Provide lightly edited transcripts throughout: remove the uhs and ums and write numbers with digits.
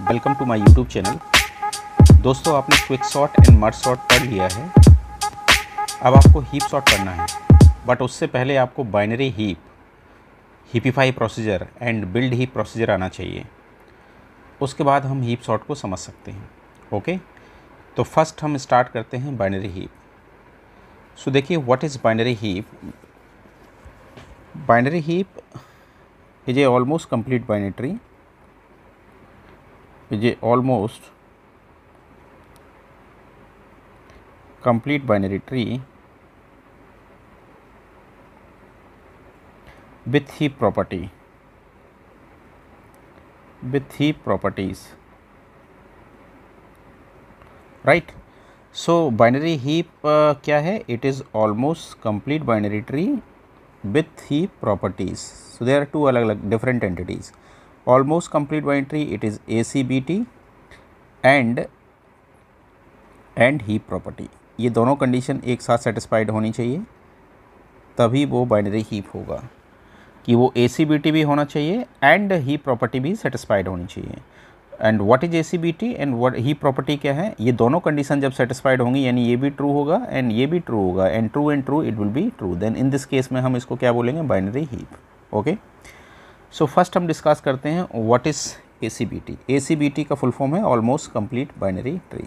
Welcome to my YouTube channel. दोस्तों, आपने quick sort and merge sort पढ़ लिया है। अब आपको हीप सॉर्ट पढ़ना है, बट उससे पहले आपको binary heap, heapify procedure and build heap procedure आना चाहिए। उसके बाद हम हीप सॉर्ट को समझ सकते हैं। ओके, तो फर्स्ट हम स्टार्ट करते हैं बाइनरी हीप। सो देखिए, what is binary heap. Binary heap is a almost complete binary tree, is a almost complete binary tree with heap properties, right? So binary heap क्या है? It is almost complete binary tree with heap properties. So there are two अलग-अलग different entities. Almost complete binary tree, it is ACBT and heap property. ये दोनों condition एक साथ satisfied होनी चाहिए, तभी वो बाइनरी हीप होगा। कि वो ACBT भी होना चाहिए एंड हीप प्रॉपर्टी भी सेटिस्फाइड होनी चाहिए। And what is ACBT and what heap property क्या है? ये दोनों कंडीशन जब सेटिस्फाइड होंगी, यानी ये भी ट्रू होगा एंड ये भी ट्रू होगा, and true it will be true, then in this case में हम इसको क्या बोलेंगे? Binary heap. Okay, so first हम डिस्कस करते हैं व्हाट इज ACBT। ACBT का फुल फॉर्म है almost complete binary tree.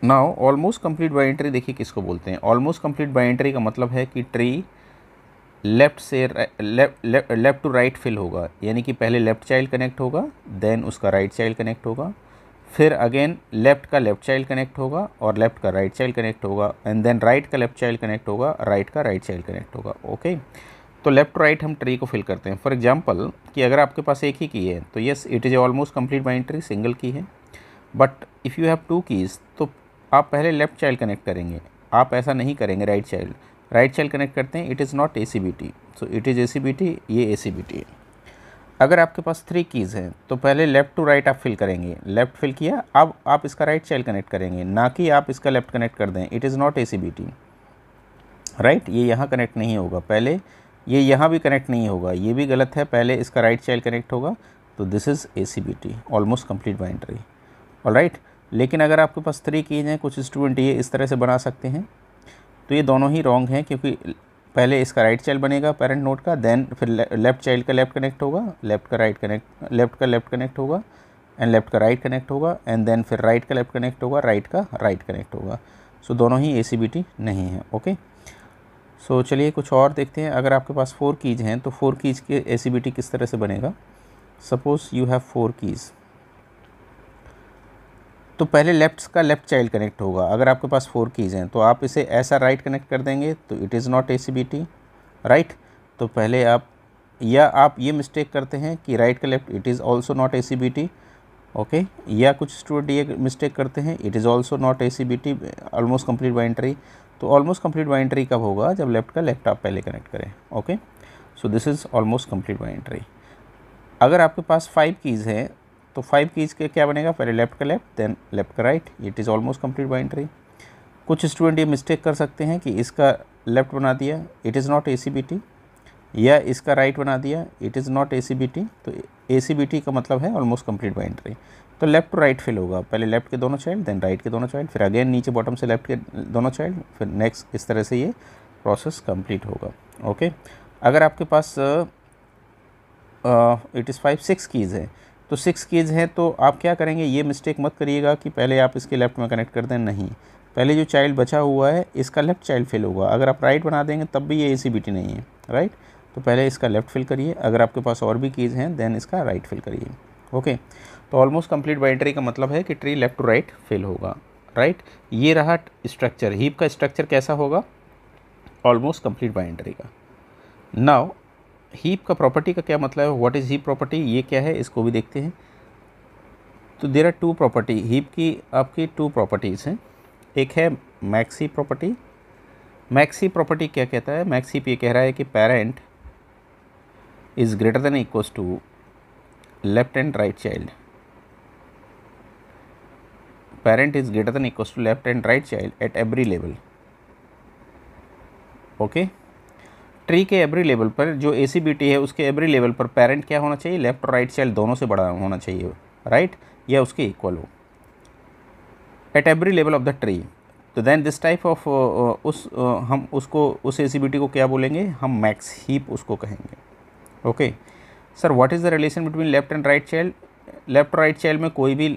Now almost complete binary tree देखिए किसको बोलते हैं। ऑलमोस्ट कंप्लीट बाइनरी ट्री का मतलब है कि tree left to right fill होगा, यानी कि पहले लेफ्ट चाइल्ड कनेक्ट होगा, देन उसका राइट चाइल्ड कनेक्ट होगा, फिर अगेन लेफ्ट का लेफ्ट चाइल्ड कनेक्ट होगा और लेफ्ट का राइट चाइल्ड कनेक्ट होगा, एंड देन राइट का लेफ्ट चाइल्ड कनेक्ट होगा, राइट का राइट चाइल्ड कनेक्ट होगा। ओके, तो लेफ्ट टू राइट हम ट्री को फिल करते हैं। फॉर एग्जांपल कि अगर आपके पास एक ही की है तो yes it is almost complete binary tree, single key है। But if you have two keys तो आप पहले लेफ्ट चाइल्ड कनेक्ट करेंगे, आप ऐसा नहीं करेंगे राइट चाइल्ड कनेक्ट करते हैं। It is not ACBT, so it is ACBT, ये ACBT है। अगर आपके पास 3 कीज़ हैं तो पहले लेफ़्ट टू राइट आप फिल करेंगे, लेफ़्ट फिल किया, अब आप इसका राइट चाइल्ड कनेक्ट करेंगे, ना कि आप इसका लेफ़्ट कनेक्ट कर दें। It is not ACBT, right? ये यहाँ कनेक्ट नहीं होगा, पहले ये यहाँ भी कनेक्ट नहीं होगा, ये भी गलत है, पहले इसका राइट चाइल्ड कनेक्ट होगा, तो this is ACBT, almost complete binary tree. Alright, लेकिन अगर आपके पास 3 कीज़ हैं, कुछ स्टूडेंट ये इस तरह से बना सकते हैं, तो ये दोनों ही रॉन्ग हैं, क्योंकि पहले इसका राइट चाइल्ड बनेगा पेरेंट नोड का, देन फिर लेफ्ट चाइल्ड का लेफ्ट कनेक्ट होगा, लेफ्ट का लेफ्ट कनेक्ट होगा, एंड लेफ्ट का राइट कनेक्ट होगा, एंड देन फिर राइट का लेफ्ट कनेक्ट होगा, राइट का राइट कनेक्ट होगा। सो दोनों ही ACBT नहीं है। ओके, सो चलिए कुछ और देखते हैं। अगर आपके पास 4 कीज़ हैं तो 4 कीज़ के ACBT किस तरह से बनेगा। सपोज यू हैव 4 कीज़, तो पहले लेफ्ट का लेफ्ट चाइल्ड कनेक्ट होगा। अगर आपके पास 4 कीज़ हैं तो आप इसे ऐसा राइट कनेक्ट कर देंगे तो it is not ACBT, right? तो पहले आप, या आप ये मिस्टेक करते हैं कि राइट का left, it is also not ACBT। Okay, या कुछ स्टूडेंट ये मिस्टेक करते हैं, it is also not ACBT, almost complete binary tree. तो ऑलमोस्ट कंप्लीट बाइनरी ट्री कब होगा? जब लेफ्ट का लेफ्ट आप पहले कनेक्ट करें। Okay, so this is almost complete binary tree. अगर आपके पास 5 कीज़ हैं तो 5 कीज़ के क्या बनेगा? पहले लेफ्ट का लेफ्ट, देन लेफ्ट का right, it is almost complete binary tree. कुछ स्टूडेंट ये मिस्टेक कर सकते हैं कि इसका लेफ्ट बना दिया, इट इज़ नॉट ACBT, या इसका राइट बना दिया, इट इज़ नॉट ACBT। तो ACBT का मतलब है ऑलमोस्ट कंप्लीट बाइनरी ट्री। तो लेफ्ट टू राइट फिल होगा, पहले लेफ्ट के दोनों चाइल्ड, देन राइट के दोनों चाइल्ड, फिर अगेन नीचे बॉटम से लेफ्ट के दोनों चाइल्ड, फिर नेक्स्ट, इस तरह से ये प्रोसेस कंप्लीट होगा। ओके, अगर आपके पास इट इज़ 6 कीज़ है, तो 6 कीज़ हैं तो आप क्या करेंगे? ये मिस्टेक मत करिएगा कि पहले आप इसके लेफ़्ट में कनेक्ट कर दें, नहीं, पहले जो चाइल्ड बचा हुआ है इसका लेफ़्ट चाइल्ड फिल होगा। अगर आप राइट बना देंगे तब भी ये ACBT नहीं है, राइट? तो पहले इसका लेफ़्ट फिल करिए, अगर आपके पास और भी कीज़ हैं देन इसका राइट फिल करिए। ओके, तो ऑलमोस्ट कंप्लीट बाइनरी ट्री का मतलब है कि tree left to right fill होगा, राइट? ये रहा स्ट्रक्चर, हीप का स्ट्रक्चर कैसा होगा ऑलमोस्ट कंप्लीट बाइनरी ट्री का। नाउ हीप का प्रॉपर्टी का क्या मतलब है? व्हाट इज़ हीप प्रॉपर्टी, ये क्या है इसको भी देखते हैं। तो देयर आर 2 प्रॉपर्टी, हीप की आपकी 2 प्रॉपर्टीज़ हैं। एक है max heap property. Max heap property क्या कहता है? मैक्स हीप ये कह रहा है कि parent is greater than equals to left and right child, parent is greater than equals to left and right child at every level. Okay, tree के every level पर जो ACBT है उसके एवरी लेवल पर पेरेंट क्या होना चाहिए, left और राइट चाइल्ड दोनों से बड़ा होना चाहिए, राइट, या उसके इक्वल हो eight every level of the tree. तो देन दिस टाइप ऑफ हम उसको उस ACBT को क्या बोलेंगे, हम मैक्स हीप उसको कहेंगे। Okay sir, what is the relation between left and right child? Left और राइट चाइल्ड में कोई भी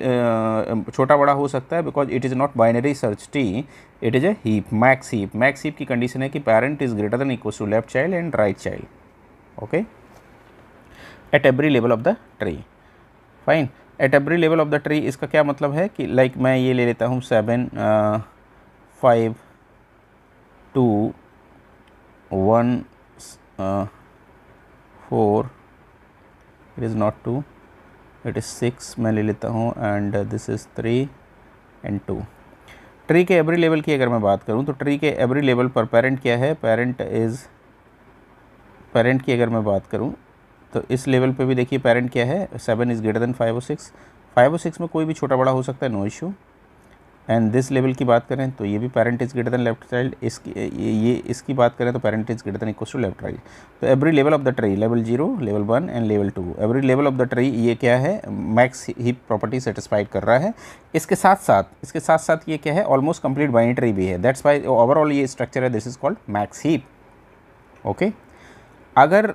छोटा बड़ा हो सकता है, because it is not binary search tree, it is a heap, max heap. Max heap की कंडीशन है कि parent is greater than equal to left child and right child, okay, at every level of the tree. Fine, at every level of the tree इसका क्या मतलब है कि like मैं ये ले लेता हूँ 7 5 2 1 4, it is not 2, it is 6 मैं ले लेता हूँ, and this is 3 and 2। Tree के एवरी लेवल की अगर मैं बात करूँ तो ट्री के एवरी लेवल पर पेरेंट क्या है, पेरेंट की अगर मैं बात करूँ तो इस लेवल पे भी देखिए पेरेंट क्या है, 7 इज़ ग्रेटर देन 5 और 6। 5 और 6 में कोई भी छोटा बड़ा हो सकता है, no issue. And this level की बात करें तो ये भी parent is greater than left child, इसकी बात करें तो parent is greater than equal to left right. तो every level of the tree, level 0, level 1 and level 2, every level of the tree ये क्या है, मैक्स हीप प्रॉपर्टी सेटिस्फाइड कर रहा है। इसके साथ साथ ये क्या है, ऑलमोस्ट कंप्लीट बाइनरी ट्री भी है, दैट्स वाई ओवरऑल ये स्ट्रक्चर है, this is called max heap. Okay, अगर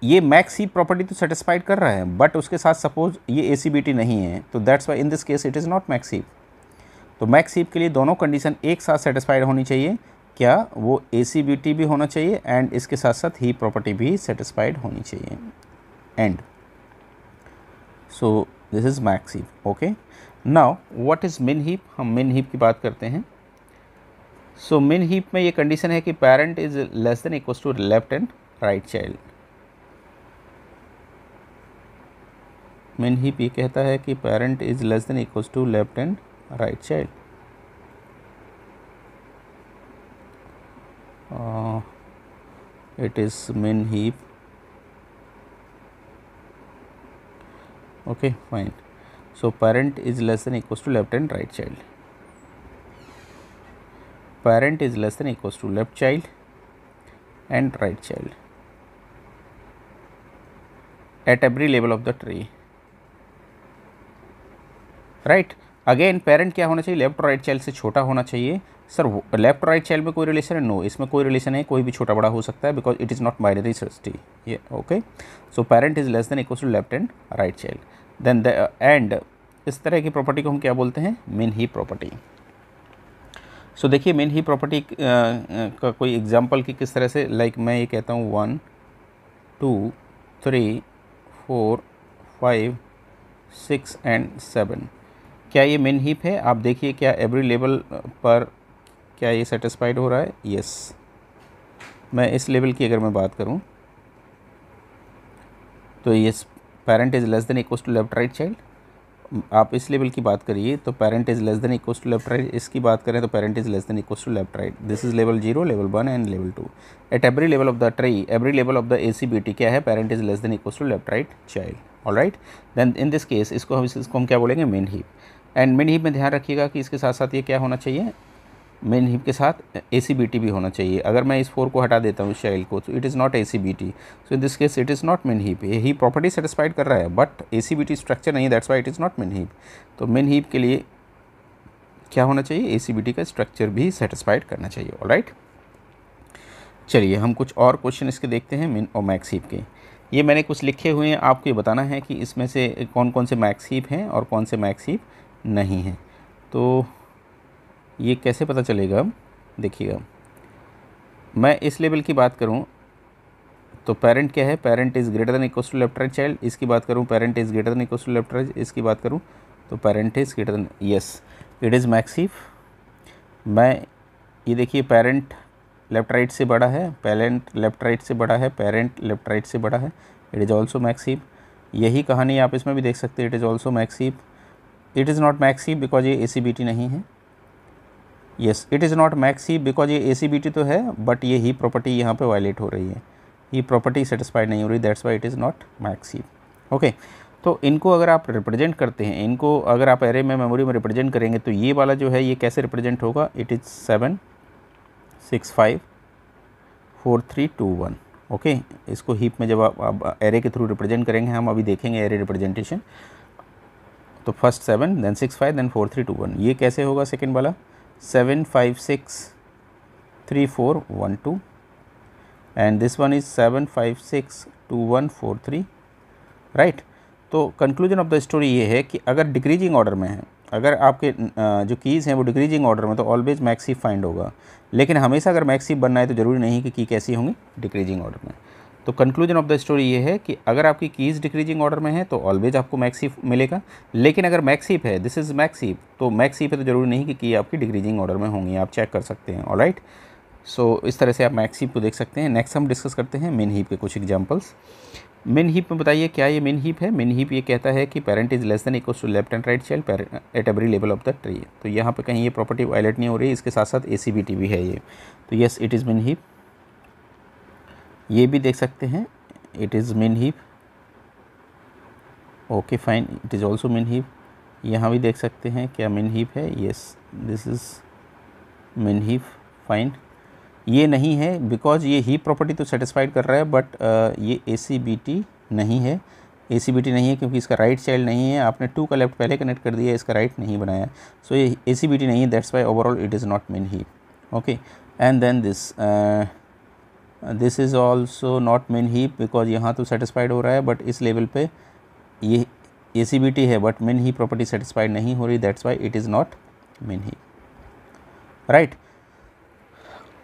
ये मैक्स हीप प्रॉपर्टी तो सेटिस्फाइड कर रहा है, बट उसके साथ सपोज ये ACBT नहीं है, तो that's why in this case it is not max heap. तो मैक्स हीप के लिए दोनों कंडीशन एक साथ सेटिस्फाइड होनी चाहिए, क्या वो ACBT भी होना चाहिए एंड इसके साथ साथ हीप प्रॉपर्टी भी सेटिस्फाइड होनी चाहिए, and so this is max heap. Okay, now what is मिन हीप, हम मिन हीप की बात करते हैं। सो मिन हीप में ये कंडीशन है कि parent is less than equal to left and right child. Min heap ये कहता है कि parent is less than equal to left and right child। It is min heap। Okay, fine। So parent is less than equals to left and right child। Parent is less than equals to left child and right child at every level of the tree, right। Again parent क्या होना चाहिए, left और right child से छोटा होना चाहिए। Sir left और right child में कोई रिलेशन है, नो, इसमें कोई रिलेशन है, कोई भी छोटा बड़ा हो सकता है, because it is not binary search tree, ये okay. So parent is less than equal to left and right child, then and इस तरह की प्रॉपर्टी को हम क्या बोलते हैं, मिन हीप प्रॉपर्टी। सो देखिए मिन हीप प्रॉपर्टी का कोई एग्जाम्पल कि किस तरह से, लाइक मैं ये कहता हूँ 1 2 3 4 5 6 एंड 7, क्या ये मिन हीप है? आप देखिए क्या एवरी लेवल पर क्या ये सेटिस्फाइड हो रहा है, यस। मैं इस लेवल की अगर मैं बात करूं तो yes, parent is less than equal to left right child. आप इस लेवल की बात करिए तो parent is less than equal to left right, इसकी बात करें तो parent is less than equal to left right. This is level 0, level 1 and level 2। At every level of the tree, every level of the ACBT क्या है, parent is less than equal to left right child, alright. Then in this case इसको हम क्या बोलेंगे, मिन heap. And मिन heap में ध्यान रखिएगा कि इसके साथ साथ ये क्या होना चाहिए, मिन हीप के साथ ACBT भी होना चाहिए। अगर मैं इस 4 को हटा देता हूँ चाइल्ड को, तो it is not ACBT, so in this case it is not min heap. ये हीप प्रॉपर्टी सेटिस्फाइड कर रहा है बट ACBT स्ट्रक्चर नहीं है, that's why it is not min heap. तो मिन हीप के लिए क्या होना चाहिए, ACBT का स्ट्रक्चर भी सेटिस्फाइड करना चाहिए, ऑलराइट। चलिए हम कुछ और क्वेश्चन इसके देखते हैं मिन और मैक्स हीप के। ये मैंने कुछ लिखे हुए हैं, आपको ये बताना है कि इसमें से कौन कौन से मैक्स हीप हैं और कौन से मैक्स हीप नहीं हैं। तो ये कैसे पता चलेगा, देखिएगा मैं इस लेवल की बात करूं तो पेरेंट क्या है, parent is greater than equal to left right child. इसकी बात करूं parent is greater than equal to left right, इसकी बात करूं तो parent is greater than, yes it is max heap. मैं ये देखिए पेरेंट लेफ्ट राइट से बड़ा है, पेरेंट लेफ्ट राइट से बड़ा है, पेरेंट लेफ्ट राइट से बड़ा है, it is also max heap. यही कहानी आप इसमें भी देख सकते हैं, it is also max heap. It is not max heap because ये ACBT नहीं है, yes it is not max heap because ये ACBT तो है बट ये हीप प्रॉपर्टी यहाँ पे वायलेट हो रही है, हीप प्रॉपर्टी सेटिस्फाइड नहीं हो रही, that's why it is not max heap. Okay, तो इनको अगर आप रिप्रेजेंट करते हैं, इनको अगर आप एरे में मेमोरी में रिप्रेजेंट करेंगे तो ये वाला जो है ये कैसे रिप्रेजेंट होगा, इट इज़ 7 6 5 4 3 2 1। ओके, इसको हीप में जब आप एरे के थ्रू रिप्रेजेंट करेंगे, हम अभी देखेंगे एरे रिप्रेजेंटेशन। तो फर्स्ट 7 देन 6 5 देन 4 3 2 1। ये कैसे होगा सेकेंड वाला? 7 5 6 3 4 1 2 and this one is 7 5 6 2 1 4 3, right. तो कंक्लूजन ऑफ द स्टोरी ये है कि अगर डिक्रीजिंग ऑर्डर में है, अगर आपके जो कीज़ हैं वो डिक्रीजिंग ऑर्डर में, तो ऑलवेज मैक्स हीप फाइंड होगा। लेकिन हमेशा अगर मैक्स हीप बनना है तो ज़रूरी नहीं कि की कैसी होंगी, डिक्रीजिंग ऑर्डर में। तो कंक्लूजन ऑफ द स्टोरी ये है कि अगर आपकी कीज़ डिक्रीजिंग ऑर्डर में है तो ऑलवेज आपको मैक्स हीप मिलेगा। लेकिन अगर मैक्स हीप है, दिस इज़ मैक्स हीप, तो मैक्स हीप है तो ज़रूरी नहीं कि की आपकी डिक्रीजिंग ऑर्डर में होंगी, आप चेक कर सकते हैं। ऑलराइट, सो इस तरह से आप मैक्स हीप को देख सकते हैं। नेक्स्ट हम डिस्कस करते हैं मिन हीप के कुछ एग्जांपल्स। मिन हीप में बताइए क्या ये मिन हीप है? मिन हीप ये कहता है कि parent is less than equals to left and right child at every level of the tree. तो यहाँ पे कहीं ये प्रॉपर्टी वायलेट नहीं हो रही, इसके साथ साथ ACBT भी है ये। तो यस, इट इज़ मिन हीप। ये भी देख सकते हैं, इट इज़ मिन heap. Okay fine, it is also मिन हीप। यहाँ भी देख सकते हैं क्या मिन हीप है? यस, दिस इज़ मिन हीप, फाइन। ये नहीं है बिकॉज ये हीप प्रॉपर्टी तो सेटिस्फाइड कर रहा है, बट ये ACBT नहीं है। ACBT नहीं है क्योंकि इसका राइट चाइल्ड नहीं है। आपने 2 का लेफ्ट पहले कनेक्ट कर दिया, इसका राइट नहीं बनाया, सो ये ACBT नहीं है, that's why overall it is not min heap. Okay, and then this is also not min heap because यहाँ तो सेटिस्फाइड हो रहा है, बट इस लेवल पे ये ACBT है बट मिन हीप प्रॉपर्टी सेटिस्फाइड नहीं हो रही, that's why it is not min heap, right.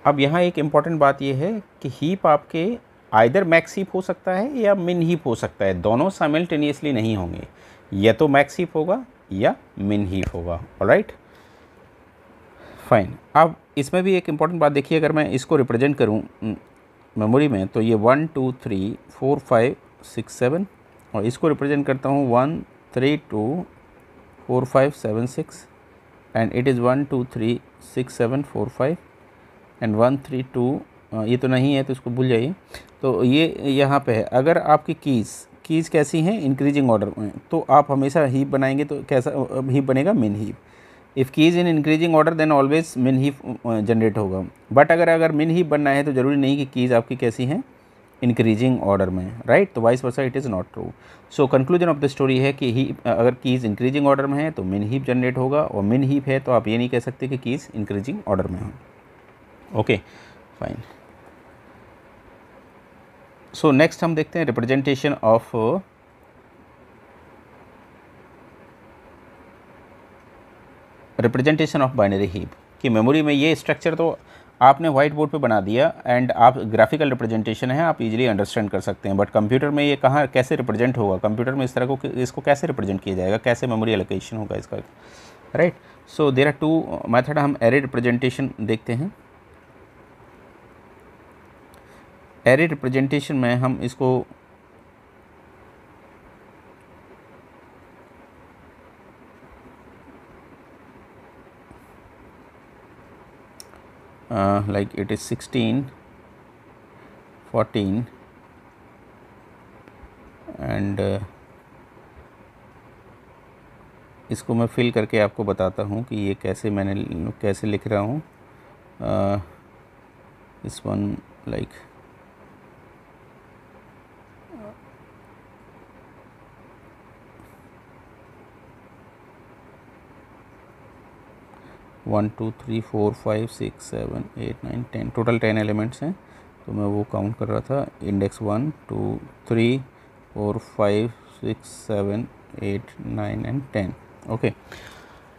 अब यहाँ एक इम्पॉर्टेंट बात यह है कि हीप आपके आइदर मैक्स हीप हो सकता है या मिन हीप हो सकता है, दोनों साइमल्टेनियसली नहीं होंगे। या तो मैक्स हीप होगा या मिन हीप होगा। Alright, fine. अब इसमें भी एक इम्पॉर्टेंट बात देखिए, अगर मैं इसको रिप्रेजेंट करूँ मेमोरी में तो ये 1 2 3 4 5 6 7, और इसको रिप्रेजेंट करता हूँ 1 3 2 4 5 7 6 एंड इट इज़ 1 2 3 6 7 4 5 एंड 1 3 2। ये तो नहीं है तो इसको भूल जाइए। तो ये यहाँ पे है। अगर आपकी कीज़ कैसी हैं, इंक्रीजिंग ऑर्डर में, तो आप हमेशा हीप बनाएंगे तो कैसा हीप बनेगा? Min heap. If keys in increasing order then always min heap generate होगा। बट अगर मिन हीप बनना है तो ज़रूरी नहीं कि कीज़ आपकी कैसी हैं, इंक्रीजिंग ऑर्डर में, राइट। तो vice versa it is not true. So conclusion of the story है कि हीप अगर कीज़ इंक्रीजिंग ऑर्डर में है तो मिन हीप जनरेट होगा, और मिन हीप है तो आप ये नहीं कह सकते कि कीज़ इंक्रीजिंग ऑर्डर में हो। Okay fine. सो नेक्स्ट हम देखते हैं रिप्रेजेंटेशन ऑफ बाइनरी हीप कि मेमोरी में ये स्ट्रक्चर तो आपने वाइट बोर्ड पे बना दिया एंड आप ग्राफिकल रिप्रेजेंटेशन है, आप इजीली अंडरस्टैंड कर सकते हैं, बट कंप्यूटर में ये कहाँ कैसे रिप्रेजेंट होगा? कंप्यूटर में इस तरह को इसको कैसे रिप्रेजेंट किया जाएगा, कैसे मेमोरी एलोकेशन होगा इसका, right. So there are 2 method. हम एरे रिप्रेजेंटेशन देखते हैं। एरे रिप्रेजेंटेशन में हम इसको like it is 16 14 एंड इसको मैं फिल करके आपको बताता हूँ कि ये कैसे लिख रहा हूँ। इस one like one 2 3 4 5 6 7 8 9 10, total 10 elements हैं। तो मैं वो काउंट कर रहा था, इंडेक्स 1 2 3 4 5 6 7 8 9 एंड 10। ओके,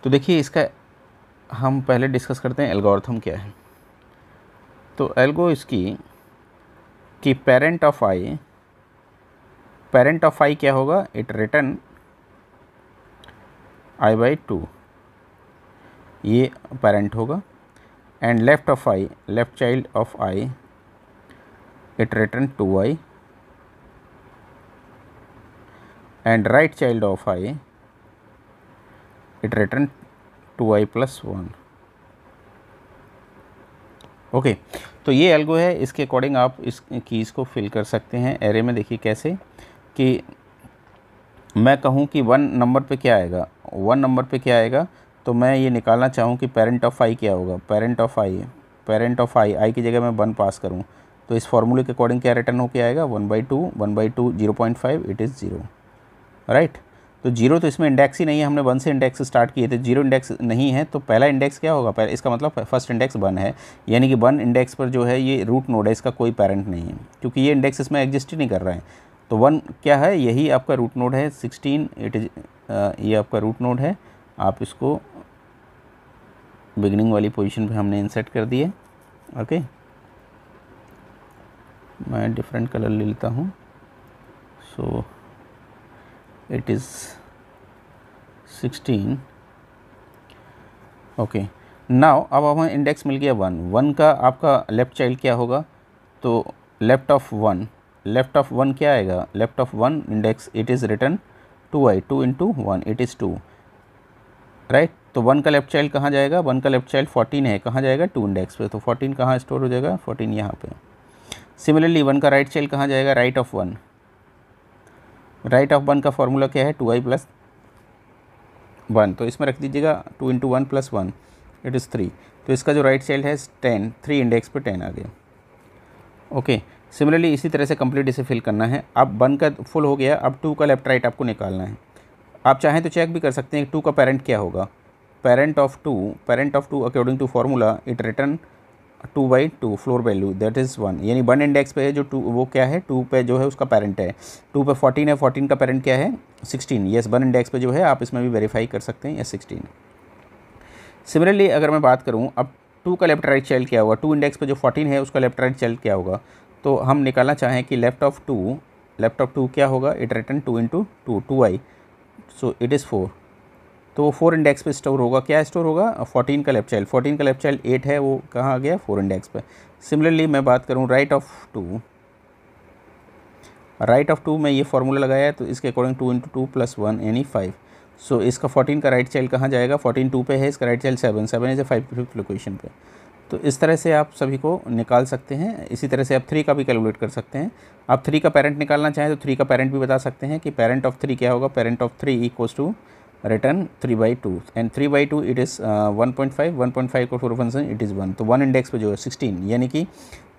तो देखिए इसका हम पहले डिस्कस करते हैं एल्गोरिथम क्या है। तो एल्गो इसकी कि पेरेंट ऑफ आई क्या होगा? इट रिटर्न i/2, ये पेरेंट होगा, and left of I, left child of I, it return 2i, and right child of I, it return 2i + 1। Okay, तो ये एल्गो है, इसके अकॉर्डिंग आप इस कीज़ को फिल कर सकते हैं एरे में। देखिए कैसे कि मैं कहूँ कि 1 नंबर पे क्या आएगा, 1 नंबर पे क्या आएगा, तो मैं ये निकालना चाहूँ कि पेरेंट ऑफ आई क्या होगा। पेरेंट ऑफ आई की जगह मैं 1 पास करूँ तो इस फॉर्मूले के अकॉर्डिंग क्या रिटर्न होके आएगा, 1/2 1/2 0.5 इट इज़ 0, राइट। तो 0 तो इसमें इंडेक्स ही नहीं है, हमने 1 से इंडेक्स स्टार्ट किए थे, 0 इंडेक्स नहीं है तो पहला इंडेक्स क्या होगा, पहले इसका मतलब फर्स्ट इंडेक्स 1 है, यानी कि 1 इंडेक्स पर जो है ये रूट नोड है, इसका कोई पेरेंट नहीं है क्योंकि ये इंडेक्स इसमें एग्जिस्ट ही नहीं कर रहा है। तो 1 क्या है, यही आपका रूट नोड है, 16 इट इज ये आपका रूट नोड है। आप इसको बिगिनिंग वाली पोजीशन पे हमने इंसर्ट कर दिए। ओके, मैं डिफरेंट कलर ले लेता हूँ। So it is 16। Okay, now अब हमें इंडेक्स मिल गया 1 का आपका लेफ़्ट चाइल्ड क्या होगा, तो लेफ़्ट ऑफ 1 क्या आएगा, left of 1 index it is return 2i, 2 × 1 it is 2, right. तो 1 का लेफ़्ट चाइल्ड कहाँ जाएगा, 1 का लेफ़्ट चाइल्ड 14 है, कहाँ जाएगा, 2 इंडेक्स पे, तो 14 कहाँ स्टोर हो जाएगा, 14 यहाँ पे। सिमिलरली 1 का राइट चाइल्ड कहाँ जाएगा, राइट ऑफ 1, राइट ऑफ 1 का फॉर्मूला क्या है, 2i + 1, तो इसमें रख दीजिएगा 2 × 1 + 1 इट इज़ 3, तो इसका जो राइट चाइल्ड है 10, 3 इंडेक्स पे 10 आ गया। ओके, सिमिलरली इसी तरह से कंप्लीट इसे फिल करना है। अब 1 का फुल हो गया, अब 2 का लेफ्ट राइट आपको निकालना है। आप चाहें तो चेक भी कर सकते हैं कि 2 का पेरेंट क्या होगा, parent of 2 according to formula it return 2/2 floor value that is 1, यानी 1 इंडेक्स पे है जो 2 वो क्या है, 2 पे जो है उसका पेरेंट है, 2 पे 14 है, 14 का पेरेंट क्या है 16, यस 1 इंडेक्स पे जो है, आप इसमें भी वेरीफाई कर सकते हैं, यस 16। सिमिलरली अगर मैं बात करूँ अब 2 का लेफ्ट राइट चाइल्ड क्या होगा, 2 इंडेक्स पे जो 14 है उसका लेफ्ट राइट चाइल्ड क्या होगा, तो हम निकालना चाहें कि लेफ्ट ऑफ 2 क्या होगा, it return 2 × 2 2i, so it is 4, तो वो 4 इंडेक्स पे स्टोर होगा, क्या स्टोर होगा, 14 का लेफ्ट चाइल्ड, 14 का लेफ्ट चाइल्ड 8 है, वो कहाँ आ गया, 4 इंडेक्स पे। सिमिलरली मैं बात करूँ राइट ऑफ 2 में ये फार्मूला लगाया है, तो इसके अकॉर्डिंग 2 × 2 + 1 यानी 5, सो इसका 14 का राइट चाइल्ड कहाँ जाएगा, 14 2 पे है, इसका right child 7 is 5th location पे। तो इस तरह से आप सभी को निकाल सकते हैं। इसी तरह से आप 3 का भी कैलकुलेट कर सकते हैं। आप 3 का पेरेंट निकालना चाहें तो 3 का पेरेंट भी बता सकते हैं कि पेरेंट ऑफ 3 क्या होगा, parent of 3 equals to return 3/2 and 3/2 it is 1.5 को 4 फंक्शन इट इज़ 1, तो 1 इंडेक्स पे जो है 16, यानी कि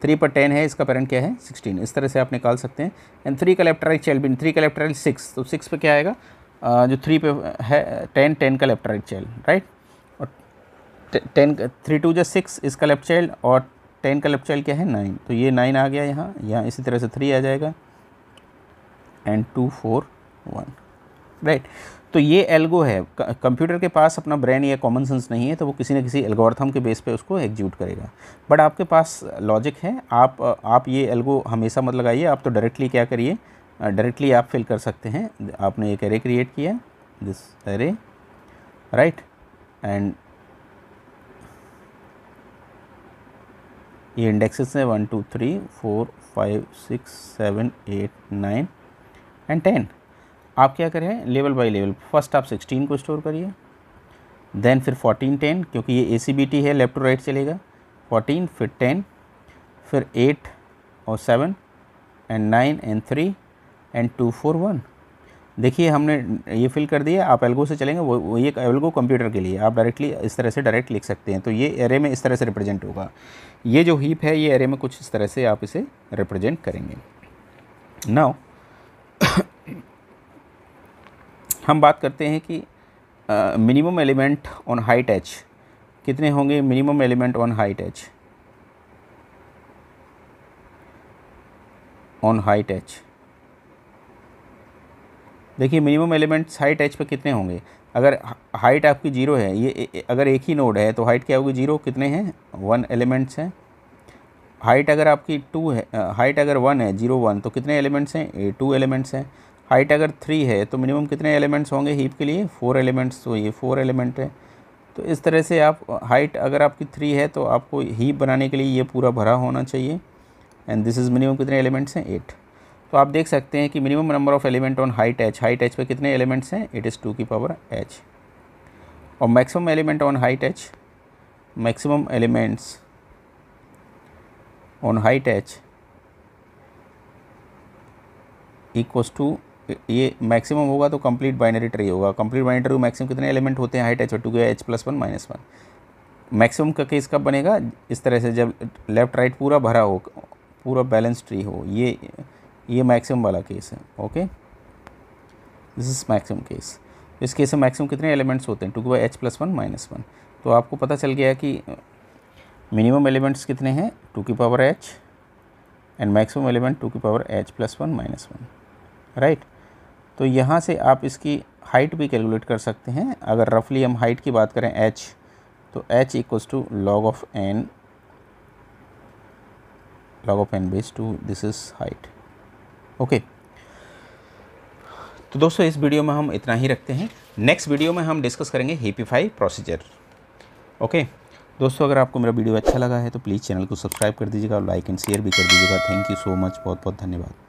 3 पर 10 है, इसका पेरेंट क्या है 16, इस तरह से आप निकाल सकते हैं। एंड 3 का लेफ्ट राइट चाइल्ड भी, 3 का लेफ्ट राइट 6, तो 6 पे क्या आएगा, जो 3 पे है 10 का लेफ्ट राइट चाइल्ड, राइट, और 10 3 2 6 इसका लेफ्ट चाइल्ड, और 10 का लेफ्ट चाइल्ड क्या है 9, तो ये 9 आ गया यहाँ इसी तरह से 3 आ जाएगा एंड 2 4 1, राइट। तो ये एल्गो है, कंप्यूटर के पास अपना ब्रेन या कॉमन सेंस नहीं है, तो वो किसी न किसी एल्गोरिथम के बेस पे उसको एग्जीक्यूट करेगा, बट आपके पास लॉजिक है। आप ये एल्गो हमेशा मत लगाइए, आप तो डायरेक्टली क्या करिए, डायरेक्टली आप फिल कर सकते हैं। आपने एक एरे क्रिएट किया, दिस एरे, राइट, एंड ये इंडेक्सेस हैं 1 2 3 4 5 6 7 8 9 एंड 10। आप क्या करें, लेवल बाय लेवल, फर्स्ट आप 16 को स्टोर करिए, देन फिर 14 10, क्योंकि ये ACBT है, लेफ्ट टू राइट चलेगा, 14 फिर 10 फिर 8 और 7 एंड 9 एंड 3 एंड 2 4 1। देखिए हमने ये फिल कर दिया। आप एल्गो से चलेंगे, वो ये एल्गो कंप्यूटर के लिए, आप डायरेक्टली इस तरह से डायरेक्ट लिख सकते हैं। तो ये एरे में इस तरह से रिप्रेजेंट होगा। ये जो हीप है ये एरे में कुछ इस तरह से आप इसे रिप्रेजेंट करेंगे। नाउ हम बात करते हैं कि minimum element on height h कितने होंगे। Minimum element on height h, देखिए मिनिमम एलिमेंट्स हाइट h पे कितने होंगे। अगर हाइट आपकी 0 है, ये अगर एक ही नोड है तो हाइट क्या होगी 0, कितने हैं 1 एलिमेंट्स हैं। हाइट अगर आपकी 2 है, हाइट अगर 1 है 0 1, तो कितने एलिमेंट्स हैं 2 एलिमेंट्स हैं। हाइट अगर 3 है तो मिनिमम कितने एलिमेंट्स होंगे हीप के लिए 4 एलिमेंट्स, तो ये 4 एलिमेंट है। तो इस तरह से आप हाइट अगर आपकी 3 है तो आपको हीप बनाने के लिए ये पूरा भरा होना चाहिए। एंड दिस इज़ मिनिमम कितने एलिमेंट्स हैं 8। तो आप देख सकते हैं कि minimum number of element on height h पे कितने एलिमेंट्स हैं, इट इज़ 2 की पावर h। और maximum element on height h, maximum elements on height h equals to, ये मैक्सिमम होगा तो कंप्लीट बाइनरी ट्री होगा। कंप्लीट बाइनरी ट्री मैक्सिमम कितने एलिमेंट होते हैं हाइट h, 2 के h +1 - 1। मैक्सिमम का केस कब बनेगा, इस तरह से जब लेफ़्ट राइट पूरा भरा हो, पूरा बैलेंस ट्री हो, ये मैक्सिमम वाला केस है। Okay, this is maximum case. इस केस में मैक्सिमम कितने एलिमेंट्स होते हैं, 2 की पावर h+1 -1। तो आपको पता चल गया कि मिनिमम एलिमेंट्स कितने हैं, 2 की power h, and maximum element 2 की पावर h+1 -1, राइट। तो यहाँ से आप इसकी हाइट भी कैलकुलेट कर सकते हैं। अगर रफली हम हाइट की बात करें h, तो h equals to log of n base 2, this is height. Okay, तो दोस्तों इस वीडियो में हम इतना ही रखते हैं। नेक्स्ट वीडियो में हम डिस्कस करेंगे हेपीफाई प्रोसीजर। ओके दोस्तों, अगर आपको मेरा वीडियो अच्छा लगा है तो प्लीज़ चैनल को सब्सक्राइब कर दीजिएगा और लाइक एंड शेयर भी कर दीजिएगा। थैंक यू सो मच, बहुत बहुत धन्यवाद।